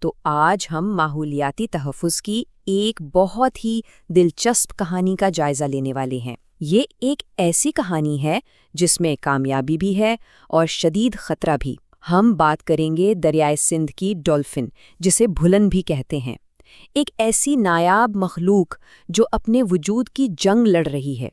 تو آج ہم ماحولیاتی تحفظ کی ایک بہت ہی دلچسپ کہانی کا جائزہ لینے والے ہیں۔ یہ ایک ایسی کہانی ہے جس میں کامیابی بھی ہے اور شدید خطرہ بھی۔ ہم بات کریں گے دریائے سندھ کی ڈولفن، جسے بھولن بھی کہتے ہیں، ایک ایسی نایاب مخلوق جو اپنے وجود کی جنگ لڑ رہی ہے۔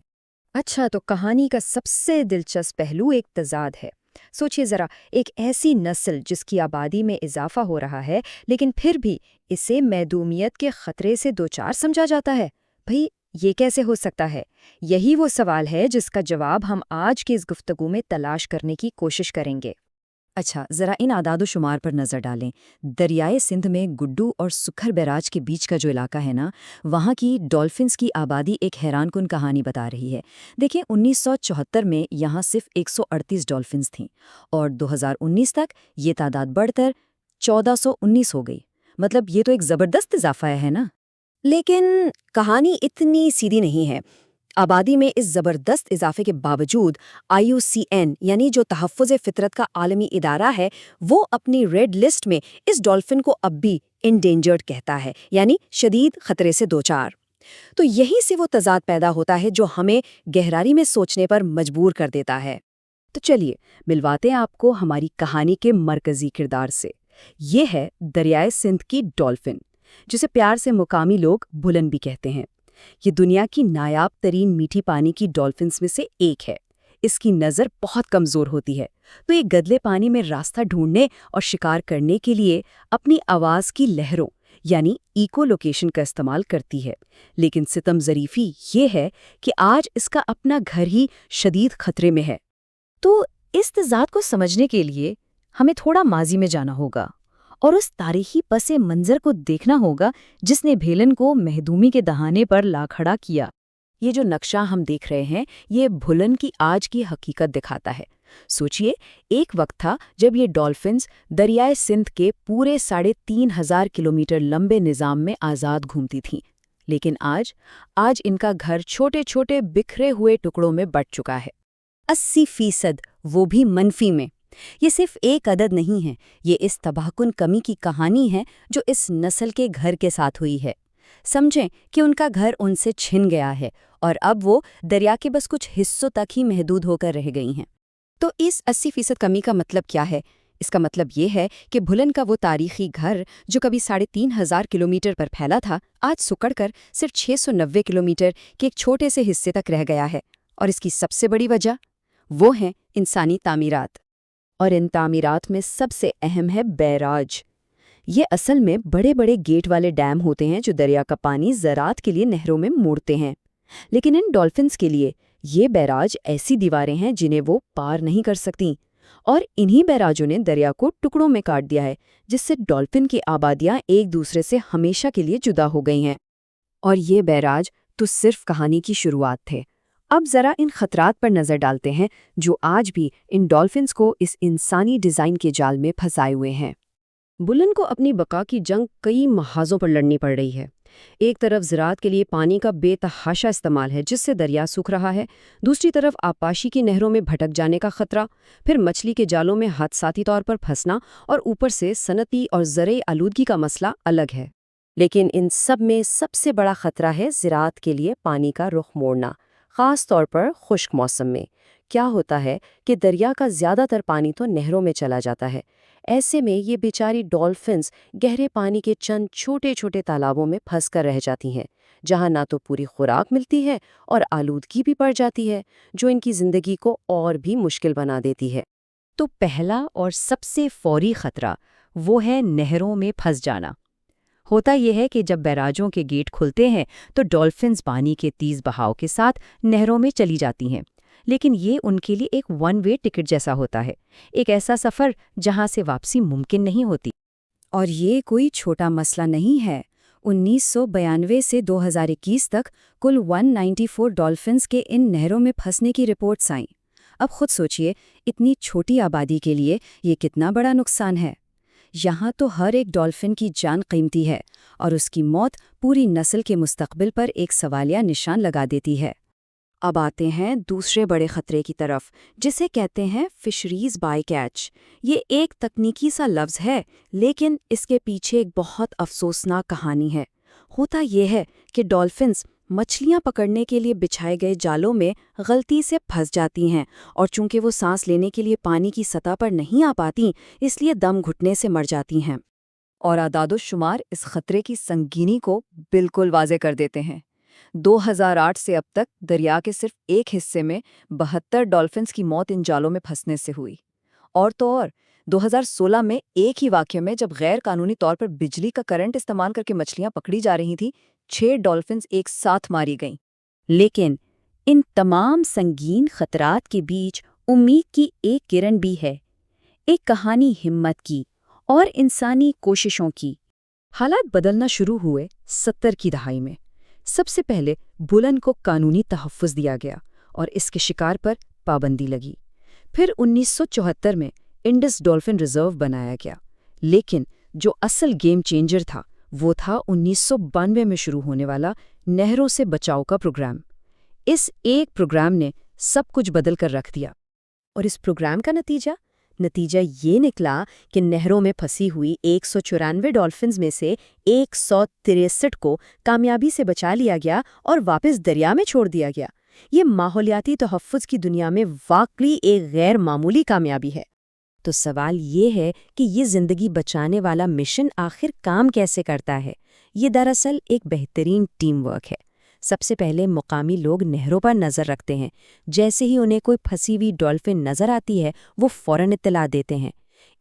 اچھا، تو کہانی کا سب سے دلچسپ پہلو ایک تضاد ہے۔ سوچئے ذرا، ایک ایسی نسل جس کی آبادی میں اضافہ ہو رہا ہے لیکن پھر بھی اسے محدومیت کے خطرے سے دوچار سمجھا جاتا ہے۔ بھئی یہ کیسے ہو سکتا ہے؟ یہی وہ سوال ہے جس کا جواب ہم آج کی اس گفتگو میں تلاش کرنے کی کوشش کریں گے۔ اچھا، ذرا ان اعداد و شمار پر نظر ڈالیں۔ دریائے سندھ میں گڈو اور سکھر بیراج کے بیچ کا جو علاقہ ہے نا، وہاں کی ڈولفنز کی آبادی ایک حیران کن کہانی بتا رہی ہے۔ دیکھیں، 1974 میں یہاں صرف 138 ڈولفنز تھیں اور 2019 تک یہ تعداد بڑھ کر 1419 ہو گئی۔ مطلب یہ تو ایک زبردست اضافہ ہے نا؟ لیکن کہانی اتنی سیدھی نہیں ہے۔ آبادی میں اس زبردست اضافے کے باوجود IUCN یعنی جو تحفظ فطرت کا عالمی ادارہ ہے، وہ اپنی ریڈ لسٹ میں اس ڈولفن کو اب بھی انڈینجرڈ کہتا ہے، یعنی شدید خطرے سے دوچار۔ تو یہیں سے وہ تضاد پیدا ہوتا ہے جو ہمیں گہرائی میں سوچنے پر مجبور کر دیتا ہے۔ تو چلیے ملواتے ہیں آپ کو ہماری کہانی کے مرکزی کردار سے۔ یہ ہے دریائے سندھ کی ڈولفن، جسے پیار سے مقامی لوگ بھولن بھی کہتے ہیں۔ یہ دنیا کی نایاب ترین میٹھی پانی کی ڈولفنز میں سے ایک ہے۔ اس کی نظر بہت کمزور ہوتی ہے، تو یہ گدلے پانی میں راستہ ڈھونڈنے اور شکار کرنے کے لیے اپنی آواز کی لہروں یعنی ایکو لوکیشن کا استعمال کرتی ہے۔ لیکن ستم ظریفی یہ ہے کہ آج اس کا اپنا گھر ہی شدید خطرے میں ہے۔ تو اس تضاد کو سمجھنے کے لیے ہمیں تھوڑا ماضی میں جانا ہوگا اور اس تاریخی پس منظر کو دیکھنا ہوگا جس نے بھیلن کو محدومی کے دہانے پر لا کھڑا کیا۔ یہ جو نقشہ ہم دیکھ رہے ہیں، یہ بھولن کی آج کی حقیقت دکھاتا ہے۔ سوچئے، ایک وقت تھا جب یہ ڈولفنز دریائے سندھ کے پورے 3500 کلومیٹر لمبے نظام میں آزاد گھومتی تھیں، لیکن آج ان کا گھر چھوٹے چھوٹے بکھرے ہوئے ٹکڑوں میں بٹ چکا ہے۔ 80%، وہ بھی منفی میں۔ یہ صرف ایک عدد نہیں ہے، یہ اس تباہ کن کمی کی کہانی ہے جو اس نسل کے گھر کے ساتھ ہوئی ہے۔ سمجھیں کہ ان کا گھر ان سے چھن گیا ہے اور اب وہ دریا کے بس کچھ حصوں تک ہی محدود ہو کر رہ گئی ہیں۔ تو اس 80% کمی کا مطلب کیا ہے؟ اس کا مطلب یہ ہے کہ بھولن کا وہ تاریخی گھر جو کبھی 3500 کلومیٹر پر پھیلا تھا، آج سکڑ کر صرف 690 کلومیٹر کے ایک چھوٹے سے حصے تک رہ گیا ہے۔ اور اس کی سب سے بڑی وجہ وہ ہیں انسانی تعمیرات۔ اور ان تعمیرات میں سب سے اہم ہے بیراج۔ یہ اصل میں بڑے بڑے گیٹ والے ڈیم ہوتے ہیں جو دریا کا پانی زراعت کے لیے نہروں میں موڑتے ہیں۔ لیکن ان ڈولفنز کے لیے یہ بیراج ایسی دیواریں ہیں جنہیں وہ پار نہیں کر سکتیں، اور انہی بیراجوں نے دریا کو ٹکڑوں میں کاٹ دیا ہے، جس سے ڈولفن کی آبادیاں ایک دوسرے سے ہمیشہ کے لیے جدا ہو گئی ہیں۔ اور یہ بیراج تو صرف کہانی کی شروعات تھے۔ اب ذرا ان خطرات پر نظر ڈالتے ہیں جو آج بھی ان ڈولفنز کو اس انسانی ڈیزائن کے جال میں پھنسائے ہوئے ہیں۔ بھولن کو اپنی بقا کی جنگ کئی محاذوں پر لڑنی پڑ رہی ہے۔ ایک طرف زراعت کے لیے پانی کا بے تحاشا استعمال ہے جس سے دریا سوکھ رہا ہے، دوسری طرف آبپاشی کی نہروں میں بھٹک جانے کا خطرہ، پھر مچھلی کے جالوں میں حادثاتی طور پر پھنسنا، اور اوپر سے صنعتی اور زرعی آلودگی کا مسئلہ الگ ہے۔ لیکن ان سب میں سب سے بڑا خطرہ ہے زراعت کے لیے پانی کا رخ موڑنا، خاص طور پر خشک موسم میں۔ کیا ہوتا ہے کہ دریا کا زیادہ تر پانی تو نہروں میں چلا جاتا ہے۔ ایسے میں یہ بیچاری ڈولفنز گہرے پانی کے چند چھوٹے چھوٹے تالابوں میں پھنس کر رہ جاتی ہیں، جہاں نہ تو پوری خوراک ملتی ہے اور آلودگی بھی بڑھ جاتی ہے، جو ان کی زندگی کو اور بھی مشکل بنا دیتی ہے۔ تو پہلا اور سب سے فوری خطرہ وہ ہے نہروں میں پھنس جانا۔ ہوتا یہ ہے کہ جب بیراجوں کے گیٹ کھلتے ہیں تو ڈولفنز پانی کے تیز بہاؤ کے ساتھ نہروں میں چلی جاتی ہیں، لیکن یہ ان کے لیے ایک ون وے ٹکٹ جیسا ہوتا ہے، ایک ایسا سفر جہاں سے واپسی ممکن نہیں ہوتی۔ اور یہ کوئی چھوٹا مسئلہ نہیں ہے۔ 1992 سے 2021 تک کل 194 ڈولفنز کے ان نہروں میں پھنسنے کی رپورٹس آئیں۔ اب خود سوچئے، اتنی چھوٹی آبادی کے لیے یہ کتنا بڑا نقصان ہے۔ یہاں تو ہر ایک ڈولفن کی جان قیمتی ہے، اور اس کی موت پوری نسل کے مستقبل پر ایک سوالیہ نشان لگا دیتی ہے۔ اب آتے ہیں دوسرے بڑے خطرے کی طرف، جسے کہتے ہیں فشریز بائی کیچ۔ یہ ایک تکنیکی سا لفظ ہے، لیکن اس کے پیچھے ایک بہت افسوسناک کہانی ہے۔ ہوتا یہ ہے کہ ڈالفنز مچھلیاں پکڑنے کے لیے بچھائے گئے جالوں میں غلطی سے پھنس جاتی ہیں، اور چونکہ وہ سانس لینے کے لیے پانی کی سطح پر نہیں آ پاتی، اس لیے دم گھٹنے سے مر جاتی ہیں۔ اور اعداد و شمار اس خطرے کی سنگینی کو بالکل واضح کر دیتے ہیں۔ 2008 سے اب تک دریا کے صرف ایک حصے میں 72 ڈالفنز کی موت ان جالوں میں پھنسنے سے ہوئی۔ اور تو اور 2016 میں ایک ہی واقعے میں جب غیر قانونی طور پر بجلی کا کرنٹ استعمال کر کے مچھلیاں پکڑی جا رہی تھیں، 6 ڈالفنز ایک ساتھ ماری گئیں۔ لیکن ان تمام سنگین خطرات کے بیچ امید کی ایک کرن بھی ہے، ایک کہانی ہمت کی اور انسانی کوششوں کی۔ حالات بدلنا شروع ہوئے 70 کی دہائی میں۔ سب سے پہلے بلن کو قانونی تحفظ دیا گیا اور اس کے شکار پر پابندی لگی۔ پھر 1974 میں انڈس ڈولفن ریزرو بنایا گیا، لیکن جو اصل گیم چینجر تھا وہ تھا 1992 میں شروع ہونے والا نہروں سے بچاؤ کا پروگرام۔ اس ایک پروگرام نے سب کچھ بدل کر رکھ دیا۔ اور اس پروگرام کا نتیجہ یہ نکلا کہ نہروں میں پھنسی ہوئی 194 ڈالفنز میں سے 163 کو کامیابی سے بچا لیا گیا اور واپس دریا میں چھوڑ دیا گیا۔ یہ ماحولیاتی تحفظ کی دنیا میں واقعی ایک غیر معمولی کامیابی ہے۔ تو سوال یہ ہے کہ یہ زندگی بچانے والا مشن آخر کام کیسے کرتا ہے؟ یہ دراصل ایک بہترین ٹیم ورک ہے۔ سب سے پہلے مقامی لوگ نہروں پر نظر رکھتے ہیں۔ جیسے ہی انہیں کوئی پھنسی ہوئی ڈالفن نظر آتی ہے، وہ فوراً اطلاع دیتے ہیں۔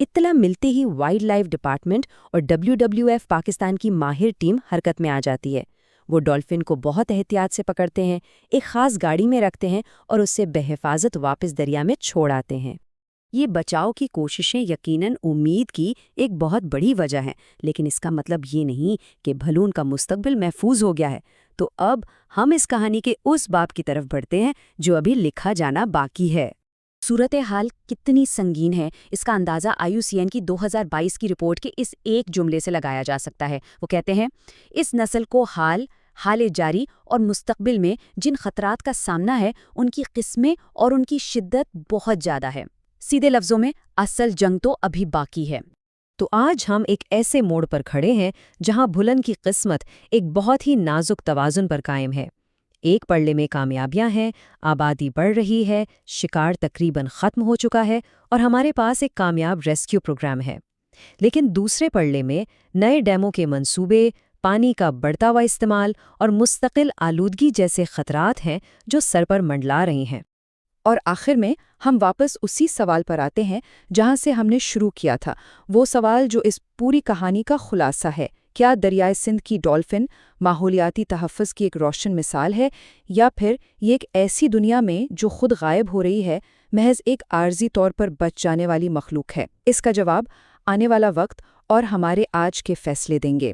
اطلاع ملتے ہی وائلڈ لائف ڈپارٹمنٹ اور WWF پاکستان کی ماہر ٹیم حرکت میں آ جاتی ہے۔ وہ ڈالفن کو بہت احتیاط سے پکڑتے ہیں، ایک خاص گاڑی میں رکھتے ہیں اور اسے بحفاظت واپس دریا میں چھوڑ آتے ہیں۔ یہ بچاؤ کی کوششیں یقیناً امید کی ایک بہت بڑی وجہ ہیں، لیکن اس کا مطلب یہ نہیں کہ بھلون کا مستقبل محفوظ ہو گیا ہے۔ تو اب ہم اس کہانی کے اس باب کی طرف بڑھتے ہیں جو ابھی لکھا جانا باقی ہے۔ صورتحال کتنی سنگین ہے، اس کا اندازہ IUCN کی 2022 کی رپورٹ کے اس ایک جملے سے لگایا جا سکتا ہے۔ وہ کہتے ہیں، اس نسل کو حال جاری اور مستقبل میں جن خطرات کا سامنا ہے، ان کی قسمیں اور ان کی شدت بہت زیادہ ہے۔ سیدھے لفظوں میں اصل جنگ تو ابھی باقی ہے۔ تو آج ہم ایک ایسے موڑ پر کھڑے ہیں جہاں بھلن کی قسمت ایک بہت ہی نازک توازن پر قائم ہے۔ ایک پڑلے میں کامیابیاں ہیں، آبادی بڑھ رہی ہے، شکار تقریباً ختم ہو چکا ہے اور ہمارے پاس ایک کامیاب ریسکیو پروگرام ہے۔ لیکن دوسرے پڑلے میں نئے ڈیموں کے منصوبے، پانی کا بڑھتا ہوا استعمال اور مستقل آلودگی جیسے خطرات ہیں جو سر پر منڈلا رہی ہیں۔ اور آخر میں ہم واپس اسی سوال پر آتے ہیں جہاں سے ہم نے شروع کیا تھا، وہ سوال جو اس پوری کہانی کا خلاصہ ہے۔ کیا دریائے سندھ کی ڈالفن ماحولیاتی تحفظ کی ایک روشن مثال ہے، یا پھر یہ ایک ایسی دنیا میں جو خود غائب ہو رہی ہے، محض ایک عارضی طور پر بچ جانے والی مخلوق ہے؟ اس کا جواب آنے والا وقت اور ہمارے آج کے فیصلے دیں گے۔